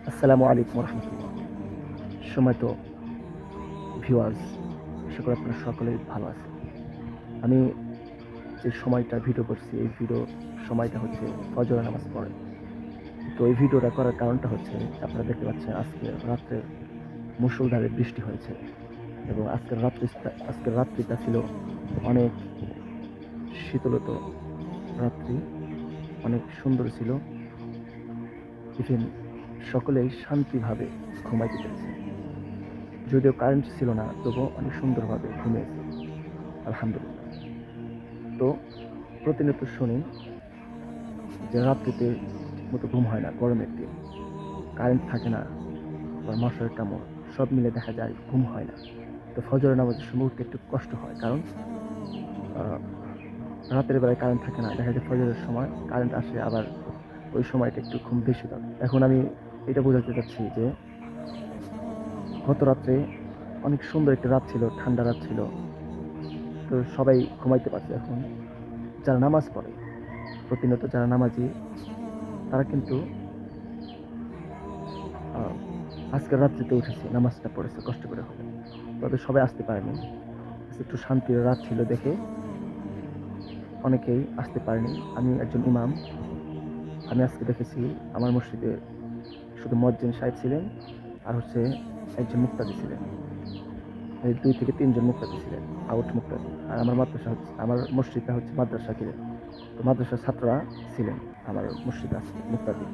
আসসালামু আলাইকুম রহমতুল্লাহ। সময়ত ভিউয়ার্স, আশা করি আপনারা সকলেই ভালো আছেন। আমি যে সময়টা ভিডিও করছি, এই ভিডিও সময়টা হচ্ছে ফজরের নামাজ পড়ে। তো এই ভিডিওটা করার কারণটা হচ্ছে, আপনারা দেখতে পাচ্ছেন আজকে রাত্রে মুষলধারে বৃষ্টি হয়েছে এবং আজকের রাত্রিটা ছিল অনেক শীতলত রাত্রি, অনেক সুন্দর ছিল। ইভেন সকলেই শান্তিভাবে ঘুমাইতে পেরেছে। যদিও কারেন্ট ছিল না, তবুও অনেক সুন্দরভাবে ঘুমিয়েছে, আলহামদুলিল্লাহ। তো প্রতিনিয়ত শুনি যে রাত্রিতে ঠিকমতো ঘুম হয় না, গরমের দিন কারেন্ট থাকে না, আবার মশার কামড়, সব মিলে দেখা যায় ঘুম হয় না। তো ফজরের নামাজের সময় উঠতে একটু কষ্ট হয়, কারণ রাতের বেলায় কারেন্ট থাকে না, দেখা যায় ফজরের সময় কারেন্ট আসে, আবার ওই সময়টা একটু ঘুম বেশি থাকে। এখন আমি এটা বোঝাতে চাচ্ছি যে গত রাত্রে অনেক সুন্দর একটা রাত ছিল, ঠান্ডা রাত ছিল, তো সবাই ঘুমাইতে পারছে। এখন যারা নামাজ পড়ে, প্রতিনিয়ত যারা নামাজি, তারা কিন্তু আজকের রাত্রিতে উঠেছে, নামাজটা পড়েছে কষ্ট করে হবে, তবে সবাই আসতে পারেনি। একটু শান্তির রাত ছিল দেখে অনেকেই আসতে পারেনি। আমি একজন ইমাম, আমি আজকে দেখেছি আমার মসজিদে শুধু মুয়াজ্জিন সাহেব ছিলেন, আর হচ্ছে একজন মুক্তাদি ছিলেন, এই 2 থেকে 3 জন মুক্তাদি ছিলেন, আউট মুক্তাদি। আর আমার মসজিদটা হচ্ছে মাদ্রাসা ছিলেন, তো মাদ্রাসার ছাত্ররা ছিলেন আমার মসজিদে আজকে মুক্তাদি।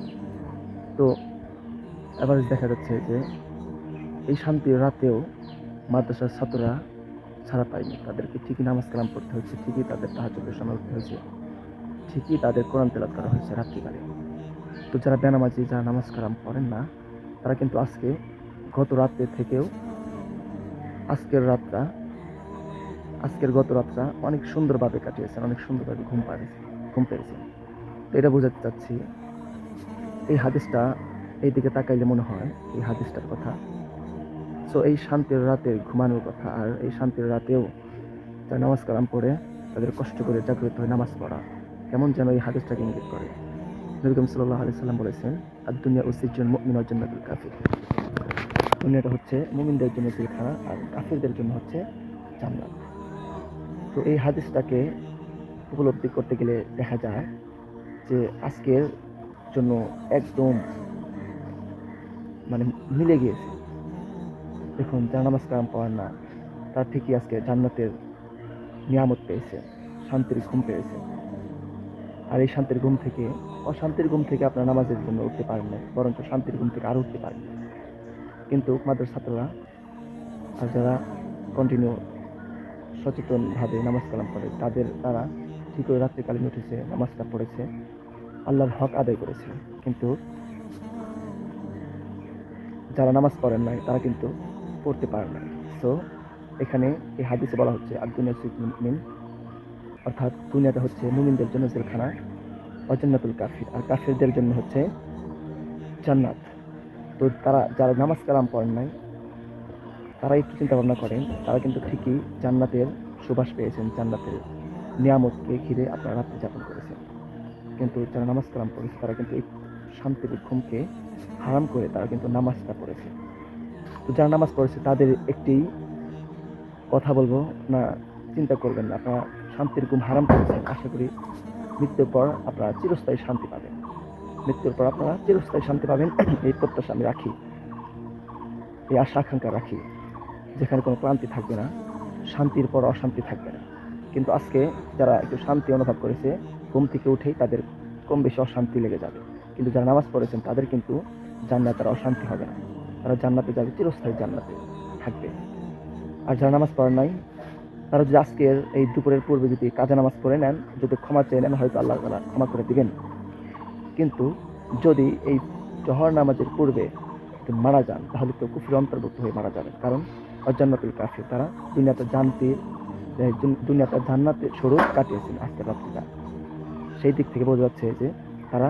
তো এবার দেখা যাচ্ছে যে এই শান্তির রাতেও মাদ্রাসার ছাত্ররা ছাড়া পায়নি, তাদেরকে ঠিকই নামাজ কালাম পড়তে হয়েছে, ঠিকই তাদের তাহাজ্জুদের সময় উঠতে হয়েছে, ঠিকই তাদের কোরআন তেলাওয়াত করা হয়েছে রাত্রিকালে। তো যারা বেনামাজি, যারা নামাজ কালাম পড়েন না, তারা কিন্তু গত রাতে থেকেও আজকের গত রাতটা অনেক সুন্দরভাবে কাটিয়েছেন, অনেক সুন্দরভাবে ঘুম পেয়েছেন। তো এটা বোঝাতে চাচ্ছি, এই হাদিসটা এইদিকে তাকাইলে মনে হয় এই হাদিসটার কথা। সো এই শান্তির রাতে ঘুমানোর কথা, আর এই শান্তির রাতেও যারা নামাজ কালাম পড়ে, তাদের কষ্ট করে জাগ্রত হয়ে নামাজ পড়া কেমন যেন এই হাদিসটাকে ইঙ্গিত করে। নবী করিম সাল্লাল্লাহু আলাইহি সাল্লাম বলেছেন, আদ-দুনিয়া উসিজ্জুল মুমিন ওয়া জান্নাতুল কাফির। দুনিয়াটা হচ্ছে মুমিনদের জন্য জেলখানা, আর কাফিরদের জন্য হচ্ছে জান্নাত। তো এই হাদিসটাকে উপলব্ধি করতে গেলে দেখা যায় যে আজকের জন্য একদম মানে মিলে গিয়েছে। দেখুন, যারা নামাজ কালাম পড়েন না, তারা ঠিকই আজকে জান্নাতের নিয়ামত পেয়েছে, শান্তির ঘুম পেয়েছে। আর এই শান্তির ঘুম থেকে, অশান্তির ঘুম থেকে আপনার নামাজের জন্য উঠতে পারেন না, বরঞ্চ শান্তির ঘুম থেকে আরো উঠতে পারেন। কিন্তু মাদ্রাসার ছাত্ররা আর যারা কন্টিনিউ সচেতনভাবে নামাজ কালাম পড়ে, তারা ঠিক ওই রাত্রিকালীন উঠেছে, নামাজটা পড়েছে, আল্লাহর হক আদায় করেছে। কিন্তু যারা নামাজ পড়েন নাই, তারা কিন্তু পড়তে পারে না। সো এখানে এই হাদিসে বলা হচ্ছে, আর দুনিয়া সিজনুল মুমিন, অর্থাৎ দুনিয়াটা হচ্ছে মুমিনদের জন্য জেলখানা, ওয়া জান্নাতুল কাফির, আর কাফিরদের জন্য হচ্ছে জান্নাত। তো যারা নামাজ কালাম পড়েন নাই, তারা একটু চিন্তা ভাবনা করেন, তারা কিন্তু ঠিকই জান্নাতের সুবাস পেয়েছেন, জান্নাতের নিয়ামতকে ঘিরে আপনারা রাত্রি যাপন করেছেন। কিন্তু যারা নামাজ কালাম পড়েছে, তারা কিন্তু এই শান্তির ঘুমকে হারাম করে তারা কিন্তু নামাজটা পড়েছে। তো যারা নামাজ পড়েছে তাদের একটি কথা বলবো, না চিন্তা করবেন না, আপনারা শান্তির ঘুম হারাম করেছেন, আশা করি মৃত্যুর পর আপনারা চিরস্থায়ী শান্তি পাবেন। মৃত্যুর পর আপনারা চিরস্থায়ী শান্তি পাবেন, এই প্রত্যাশা আমি রাখি, এই আশা আকাঙ্ক্ষা রাখি, যেখানে কোনো ক্লান্তি থাকবে না, শান্তির পর অশান্তি থাকবে না। কিন্তু আজকে যারা একটু শান্তি অনুভব করেছে, ঘুম থেকে উঠেই তাদের কম বেশি অশান্তি লেগে যাবে। কিন্তু যারা নামাজ পড়েছেন, তাদের কিন্তু জান্নাতের অশান্তি হবে না, তারা জান্নাতে যাবে, চিরস্থায়ী জান্নাতে থাকবে। আর যারা নামাজ পড়েন নাই, তারা যদি আজকের এই দুপুরের পূর্বে যদি কাজা নামাজ পড়ে নেন, যদি ক্ষমা চেয়ে নেন, হয়তো আল্লাহ তাআলা ক্ষমা করে দিবেন। কিন্তু যদি এই জোহর নামাজের পূর্বে মারা যান, তাহলে তো কুফরির অন্তর্ভুক্ত হয়ে মারা যাবেন, কারণ অজান্নাতুল কাফির, তারা দুনিয়াতে জান্নাতের স্বরূপ কাটিয়েছেন আজকের রাত্রিটা। সেই দিক থেকে বোঝা যাচ্ছে যে তারা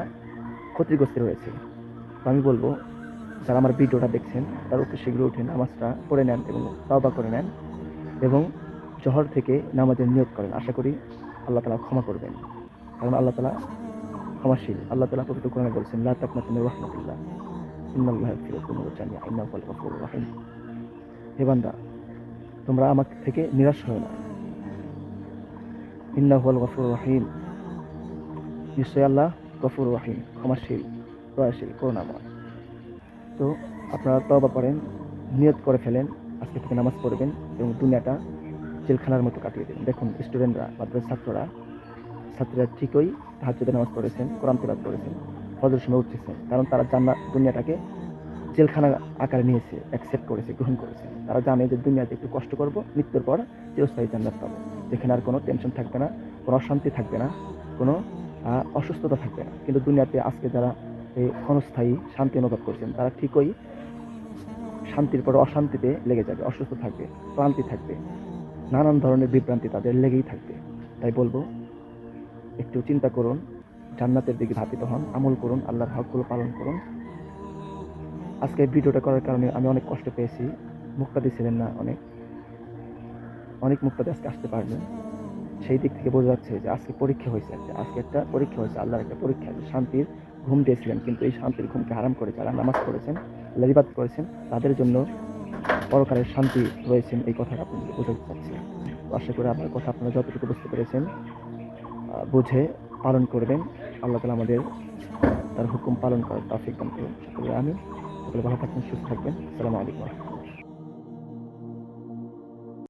ক্ষতিগ্রস্ত রয়েছে। তো আমি বলবো, যারা আমার ভিডিওটা দেখছেন, তারা অতি শীঘ্র উঠে নামাজটা পড়ে নেন এবং তাওবা করে নেন, এবং জোহর থেকে নামাজের নিয়ত করেন। আশা করি আল্লাহ তাআলা ক্ষমা করবেন, কারণ আল্লাহ তাআলা ক্ষমাশীল। আল্লাহ তাআলা পবিত্র কোরআনে বলেছেন, লা তাকনাতু মির রাহমাতিল্লাহ, ইন্নাল্লাহা ইয়াগফিরু যুনুবা জামিআ ইন্নাহু হুয়াল গফুরুর রহিম। হে বান্দা, তোমরা আমার থেকে নিরাশ হয় না। ইন্নাহু হুয়াল গফুরুর রহিম, নিশ্চয়ই আল্লাহ গফুর রহিম, ক্ষমাশীল, দয়াশীল, করুণাময়। তো আপনারা তওবা করেন, নিয়ত করে ফেলেন আজকে থেকে নামাজ পড়বেন এবং দুনিয়াটা জেলখানার মতো কাটিয়ে দেবেন। দেখুন স্টুডেন্টরা, ছাত্ররা ঠিকই তাহাজ্জুদের নামাজ পড়েছেন, কোরআন তিলাওয়াত করেছেন, ফজরের সময় উঠতেছেন, কারণ তারা দুনিয়াটাকে জেলখানা আকারে নিয়েছে, অ্যাকসেপ্ট করেছে, গ্রহণ করেছে। তারা জানে যে দুনিয়াতে একটু কষ্ট করব, মৃত্যুর পর চিরস্থায়ী জান্নাত পাবো, যেখানে আর কোনো টেনশন থাকবে না, কোনো অশান্তি থাকবে না, কোনো অসুস্থতা থাকবে না। কিন্তু দুনিয়াতে আজকে যারা এই ক্ষণস্থায়ী শান্তি অনুভব করছেন, তারা ঠিকই শান্তির পর অশান্তিতে লেগে যাবে, অসুস্থ থাকবে, ক্লান্তি থাকবে, নানান ধরনের বিভ্রান্তি তাদের লেগেই থাকবে। তাই বলবো, একটু চিন্তা করুন, জান্নাতের দিকে ধাবিত হন, আমল করুন, আল্লাহর হকগুলো পালন করুন। আজকে ভিডিওটা করার কারণে আমি অনেক কষ্ট পেয়েছি। মুক্তাদি ছিলেন না, অনেক মুক্তাদি আজকে আসতে পারবেন। সেই দিক থেকে বোঝা যাচ্ছে যে আজকে পরীক্ষা হয়েছে, আজকে একটা পরীক্ষা হয়েছে, আল্লাহর একটা পরীক্ষা। শান্তির ঘুম দিয়েছিলেন, কিন্তু এই শান্তির ঘুমকে হারাম করে যারা নামাজ পড়েছেন, আল্লাহর ইবাদত করেছেন, তাদের জন্য পরকালের শান্তি রয়েছেন, এই কথাটা আপনাদের বোঝাতে চাচ্ছি। তো আশা করি আমার কথা আপনারা যতটুকু বুঝতে পেরেছেন, বুঝে পালন করবেন। আল্লাহ তাআলা আমাদের তার হুকুম পালন করার তৌফিক দান করুন। সকলে আমিন। সকলে ভালো থাকবেন, সুস্থ থাকবেন। আসসালামু আলাইকুম।